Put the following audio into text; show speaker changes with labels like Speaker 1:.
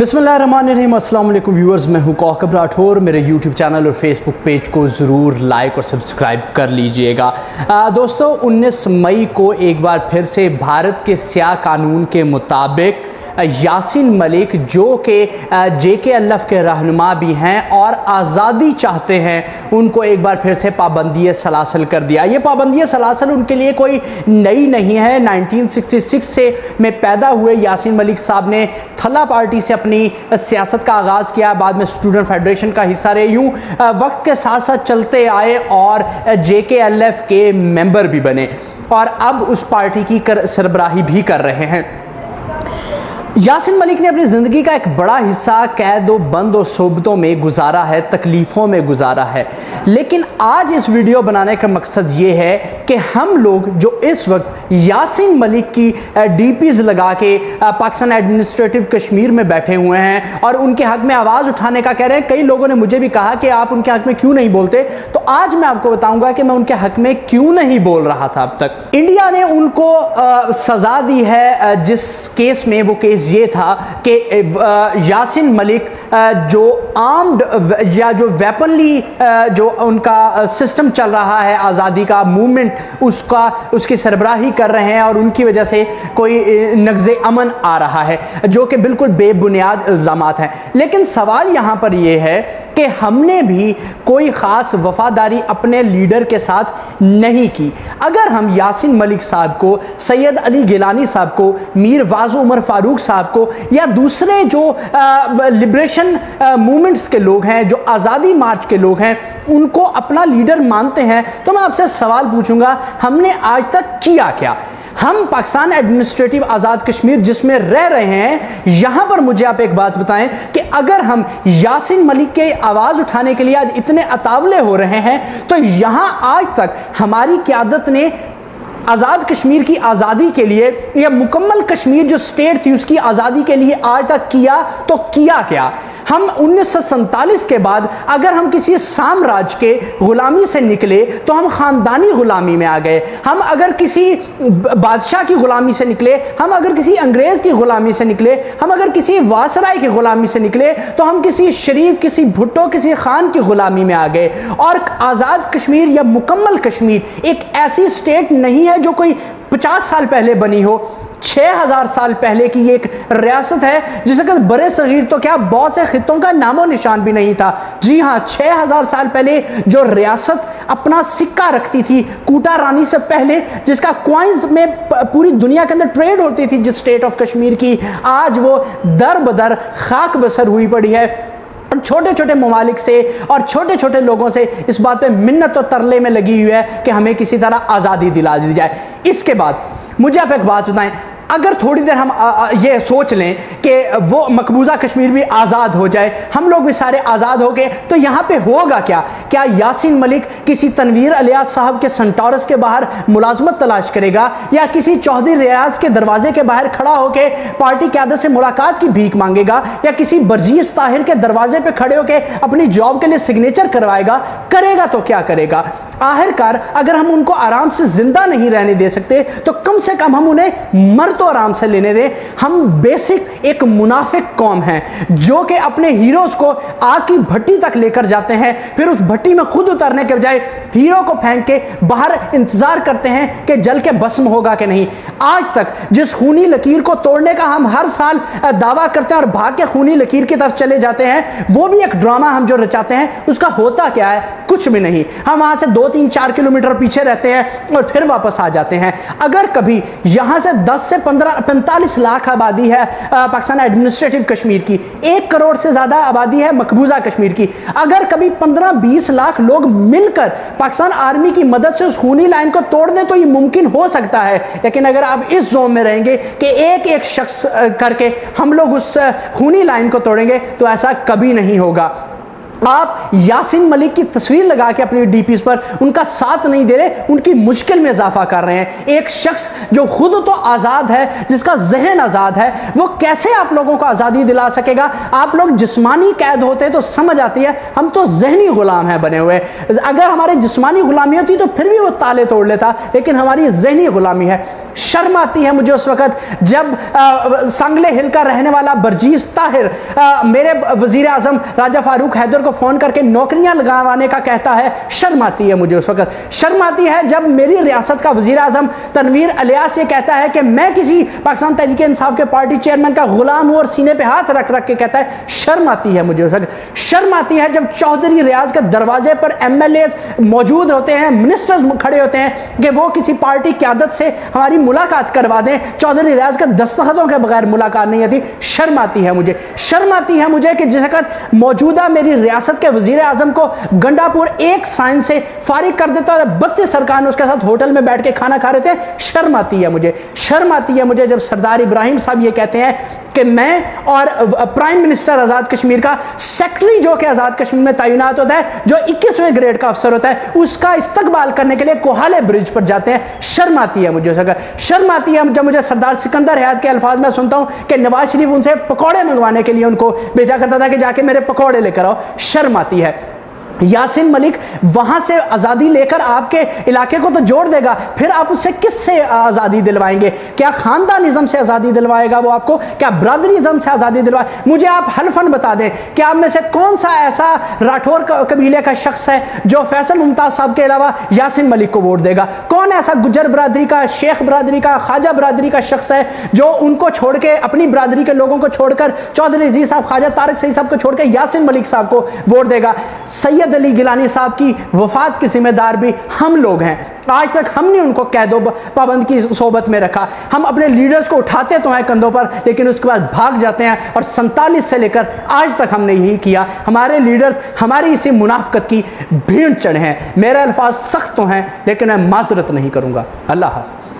Speaker 1: बिस्मिल्लाहिर्रहमानिर्रहीम। अस्सलाम वालेकुम व्यूअर्स, मैं हूँ कौकब राठौर। मेरे यूट्यूब चैनल और फेसबुक पेज को ज़रूर लाइक और सब्सक्राइब कर लीजिएगा। दोस्तों, 19 मई को एक बार फिर से भारत के स्याह कानून के मुताबिक यासीन मलिक, जो कि JKLF के रहनुमा भी हैं और आज़ादी चाहते हैं, उनको एक बार फिर से पाबंदी सलासल कर दिया। ये पाबंदी सलासल उनके लिए कोई नई नहीं है। 1966 से में पैदा हुए यासीन मलिक साहब ने थला पार्टी से अपनी सियासत का आगाज़ किया, बाद में स्टूडेंट फेडरेशन का हिस्सा रहे। यूँ वक्त के साथ साथ चलते आए और JKLF के मेंबर भी बने और अब उस पार्टी की सरबराही भी कर रहे हैं। यासीन मलिक ने अपनी ज़िंदगी का एक बड़ा हिस्सा कैद व बंद और सोबतों में गुजारा है, तकलीफ़ों में गुजारा है। लेकिन आज इस वीडियो बनाने का मकसद ये है कि हम लोग जो इस वक्त यासीन मलिक की DPs लगा के पाकिस्तान एडमिनिस्ट्रेटिव कश्मीर में बैठे हुए हैं और उनके हक़ में आवाज़ उठाने का कह रहे हैं। कई लोगों ने मुझे भी कहा कि आप उनके हक़ में क्यों नहीं बोलते, तो आज मैं आपको बताऊँगा कि मैं उनके हक़ में क्यों नहीं बोल रहा था। अब तक इंडिया ने उनको सज़ा दी है, जिस केस में वो केस ये था कि यासीन मलिक जो आर्म्ड या जो वेपनली जो उनका सिस्टम चल रहा है, आज़ादी का मूवमेंट, उसकी सरबराही कर रहे हैं और उनकी वजह से कोई नक्ज़े अमन आ रहा है, जो कि बिल्कुल बेबुनियाद इल्ज़ामात हैं। लेकिन सवाल यहाँ पर यह है कि हमने भी कोई ख़ास वफादारी अपने लीडर के साथ नहीं की। अगर हम यासीन मलिक साहब को, सैयद अली गिलानी साहब को, मीर वाज़ उमर फ़ारूक साहब को या दूसरे जो लिबरेशन मूवमेंट्स के लोग हैं, जो आज़ादी मार्च के लोग हैं, उनको अपना लीडर मानते हैं, तो मैं आपसे सवाल पूछूंगा, हमने आज तक किया क्या? हम पाकिस्तान एडमिनिस्ट्रेटिव आज़ाद कश्मीर जिसमें रह रहे हैं, यहाँ पर मुझे आप एक बात बताएं कि अगर हम यासीन मलिक के आवाज़ उठाने के लिए आज इतने अतावले हो रहे हैं, तो यहाँ आज तक हमारी क़यादत ने आज़ाद कश्मीर की आज़ादी के लिए या मुकम्मल कश्मीर जो स्टेट थी उसकी आज़ादी के लिए आज तक किया तो किया क्या? हम 1947 के बाद अगर हम किसी साम्राज्य के ग़ुलामी से निकले तो हम ख़ानदानी ग़ुलामी में आ गए। हम अगर किसी बादशाह की ग़ुलामी से निकले, हम अगर किसी अंग्रेज़ की ग़ुलामी से निकले, हम अगर किसी वासराय की ग़ुलामी से निकले, तो हम किसी शरीफ, किसी भुट्टो, किसी खान की ग़ुलामी में आ गए। और आज़ाद कश्मीर या मुकम्मल कश्मीर एक ऐसी स्टेट नहीं है जो कोई 50 साल पहले बनी हो। 6000 साल पहले की एक रियासत है जिसे कभी बड़े सगीर तो क्या बहुत से खित्तों का नामो निशान भी नहीं था। जी हाँ, 6000 साल पहले जो रियासत अपना सिक्का रखती थी कूटा रानी से पहले, जिसका कॉइन्स में पूरी दुनिया के अंदर ट्रेड होती थी, जिस स्टेट ऑफ कश्मीर की, आज वो दर बदर खाक बसर हुई पड़ी है। छोटे छोटे ममालिक से और छोटे छोटे लोगों से इस बात पे मिन्नत और तरले में लगी हुई है कि हमें किसी तरह आज़ादी दिला दी जाए। इसके बाद मुझे आप एक बात बताएं, अगर थोड़ी देर हम ये सोच लें कि वो मकबूजा कश्मीर भी आज़ाद हो जाए, हम लोग भी सारे आज़ाद हो गए, तो यहाँ पे होगा क्या? क्या यासीन मलिक किसी तनवीर अलियास साहब के सेंटोरस के बाहर मुलाजमत तलाश करेगा या किसी चौधरी रियाज के दरवाजे के बाहर खड़ा होकर पार्टी क़यादत से मुलाकात की भीख मांगेगा या किसी बर्जीस ताहिर के दरवाजे पर खड़े होकर अपनी जॉब के लिए सिग्नेचर करवाएगा? करेगा तो क्या करेगा? आखिरकार अगर हम उनको आराम से जिंदा नहीं रहने दे सकते तो कम से कम हम उन्हें मर तो आराम से लेने दें। हम बेसिक एक मुनाफिक कौम हैं जो कि अपने हीरोज को आग की भट्टी तक लेकर जाते हैं, फिर उस भट्टी में खुद उतरने के बजाय हीरो को फेंक के बाहर इंतजार करते हैं कि जल के भस्म होगा कि नहीं। आज तक जिस खूनी लकीर को तोड़ने का हम हर साल दावा करते हैं और भाग के खूनी लकीर की तरफ चले जाते हैं, वो भी एक ड्रामा हम जो रचाते हैं, उसका होता क्या है? कुछ भी नहीं। हम वहां से 2-3-4 किलोमीटर पीछे रहते हैं और फिर वापस आ जाते हैं। अगर कभी यहां से 10 से 45 लाख आबादी है पाकिस्तान एडमिनिस्ट्रेटिव कश्मीर की, 1 करोड़ से ज्यादा आबादी है मकबूजा कश्मीर की, अगर कभी 15-20 लाख लोग मिलकर पाकिस्तान आर्मी की मदद से उस खूनी लाइन को तोड़ दें तो ये मुमकिन हो सकता है। लेकिन अगर आप इस जोन में रहेंगे कि एक एक शख्स करके हम लोग उस खूनी लाइन को तोड़ेंगे, तो ऐसा कभी नहीं होगा। आप यासीन मलिक की तस्वीर लगा के अपनी डीपीज पर उनका साथ नहीं दे रहे, उनकी मुश्किल में इजाफा कर रहे हैं। एक शख्स जो खुद तो आज़ाद है, जिसका जहन आज़ाद है, वो कैसे आप लोगों को आज़ादी दिला सकेगा? आप लोग जिस्मानी कैद होते तो समझ आती है, हम तो जहनी गुलाम हैं बने हुए। अगर हमारे जिस्मानी गुलामी होती तो फिर भी वो ताले तोड़ लेता, लेकिन हमारी जहनी गुलामी है। शर्म आती है मुझे उस वक़्त जब सांगले हिल का रहने वाला बरजीस ताहिर मेरे वज़ीर आज़म राजा फारूक हैदर को फ़ोन करके नौकरियां लगाने का कहता है। शर्म आती है मुझे उस वक़्त। शर्म आती है जब मेरी रियासत का वज़ीर आज़म तनवीर इलियास ये कहता है कि मैं किसी पाकिस्तान तहरीक इंसाफ के पार्टी चेयरमैन का गुलाम हूँ और सीने पे हाथ रख रख के कहता है। शर्म आती है मुझे उस वक़्त। शर्म आती है जब चौधरी रियाज के दरवाजे पर MLA मौजूद होते हैं, मिनिस्टर्स खड़े होते हैं कि वो किसी पार्टी क़यादत से हमारी मुलाकात करवा दें। चौधरी रियाज के दस्तखतों के बगैर मुलाकात नहीं आती। शर्म आती है मुझे। शर्म आती है मुझे कि जिस वक़्त मौजूदा मेरी रियासत के वज़ीर आज़म को गंडापुर एक साइन से फारिग कर देता है, 32 सरकार उसके साथ होटल में बैठ के खाना खा रहे थे। शर्म आती है मुझे। शर्म आती है मुझे जब सरदार इब्राहिम साहब ये कहते हैं कि मैं और प्राइम मिनिस्टर आज़ाद कश्मीर का सेक्रेटरी जो कि आज़ाद कश्मीर में तैनात होता है, जो 21वें ग्रेड का अफसर होता है, उसका इस्तकबाल करने के लिए कोहाले ब्रिज पर जाते हैं। शर्म आती है मुझे। शर्म आती है जब मुझे सरदार सिकंदर हयात के अल्फाज में सुनता हूँ कि नवाज शरीफ उनसे पकौड़े मंगवाने के लिए उनको भेजा करता था कि जाके मेरे पकौड़े लेकर आओ। शर्म आती है। यासीन मलिक वहां से आज़ादी लेकर आपके इलाके को तो जोड़ देगा, फिर आप उससे किससे आज़ादी दिलवाएंगे? क्या खानदानिज़म से आज़ादी दिलवाएगा वो आपको? क्या ब्रदरिज़म से आज़ादी दिलवाए? मुझे आप हल्फन बता दें कि आप में से कौन सा ऐसा राठौर कबीले का शख्स है जो फैसल मुमताज़ साहब के अलावा यासीन मलिक को वोट देगा? कौन ऐसा गुज्जर बरादरी का, शेख बरादरी का, ख्वाजा बरादरी का शख्स है जो उनको छोड़ के, अपनी बरादरी के लोगों को छोड़कर, चौधरी अजीज साहब, ख्वाजा तारिक सईद साहब को छोड़कर यासीन मलिक साहब को वोट देगा? सैयद अली गिलानी साहब की वफात के जिम्मेदार भी हम लोग हैं। आज तक हमने उनको कैदो पाबंद की सोबत में रखा। हम अपने लीडर्स को उठाते तो हैं कंधों पर, लेकिन उसके बाद भाग जाते हैं, और 47 से लेकर आज तक हमने यही किया। हमारे लीडर्स हमारी इसी मुनाफकत की भीड़ चढ़े हैं। मेरे अल्फाज सख्त तो हैं, लेकिन मैं माजरत नहीं करूंगा। अल्लाह हाफ़िज़।